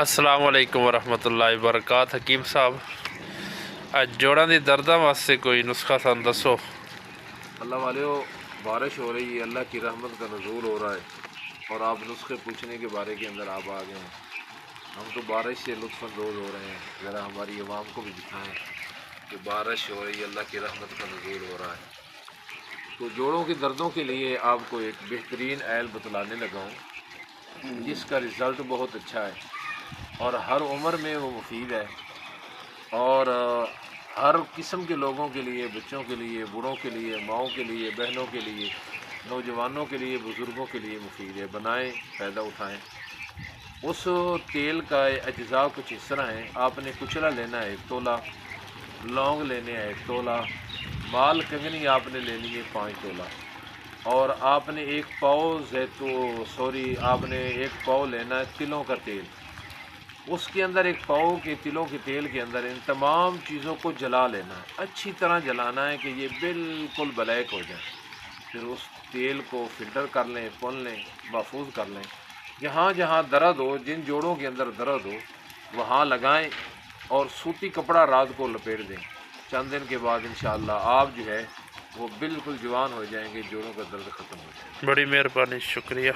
السلام علیکم ورحمۃ اللہ وبرکاتہ۔ حکیم صاحب اج جوڑاں دی درداں واسطے کوئی نسخہ سان دسو۔ اللہ والیو، بارش ہو رہی ہے، اللہ کی رحمت کا نزول ہو رہا ہے اور آپ نسخے پوچھنے کے بارے کے اندر آپ آ گئے ہیں۔ ہم تو بارش سے لطف اندوز ہو رہے ہیں، ذرا ہماری عوام کو بھی دکھائیں کہ بارش ہو رہی ہے، اللہ کی رحمت کا نزول ہو رہا ہے۔ تو جوڑوں کے دردوں کے لیے آپ کو ایک بہترین ایل بتلانے لگا ہوں جس کا رزلٹ بہت اچھا ہے اور ہر عمر میں وہ مفید ہے اور ہر قسم کے لوگوں کے لیے، بچوں کے لیے، بوڑھوں کے لیے، ماؤں کے لیے، بہنوں کے لیے، نوجوانوں کے لیے، بزرگوں کے لیے مفید ہے۔ بنائیں، فائدہ اٹھائیں۔ اس تیل کا اجزاء کچھ اس طرح ہیں۔ آپ نے کچلا لینا ہے 1 تولہ، لونگ لینے ہیں 1 تولہ، مال کنگنی آپ نے لینی ہے 5 تولہ، اور آپ نے 1 پاؤ آپ نے 1 پاؤ لینا ہے تلوں کا تیل۔ اس کے اندر 1 پاؤ کے تلوں کے تیل کے اندر ان تمام چیزوں کو جلا لینا ہے، اچھی طرح جلانا ہے کہ یہ بالکل بلیک ہو جائے۔ پھر اس تیل کو فلٹر کر لیں، پون لیں، محفوظ کر لیں۔ جہاں جہاں درد ہو، جن جوڑوں کے اندر درد ہو وہاں لگائیں اور سوتی کپڑا رات کو لپیٹ دیں۔ چند دن کے بعد انشاءاللہ آپ جو ہے وہ بالکل جوان ہو جائیں گے، جوڑوں کا درد ختم ہو جائے گا۔ بڑی مہربانی، شکریہ۔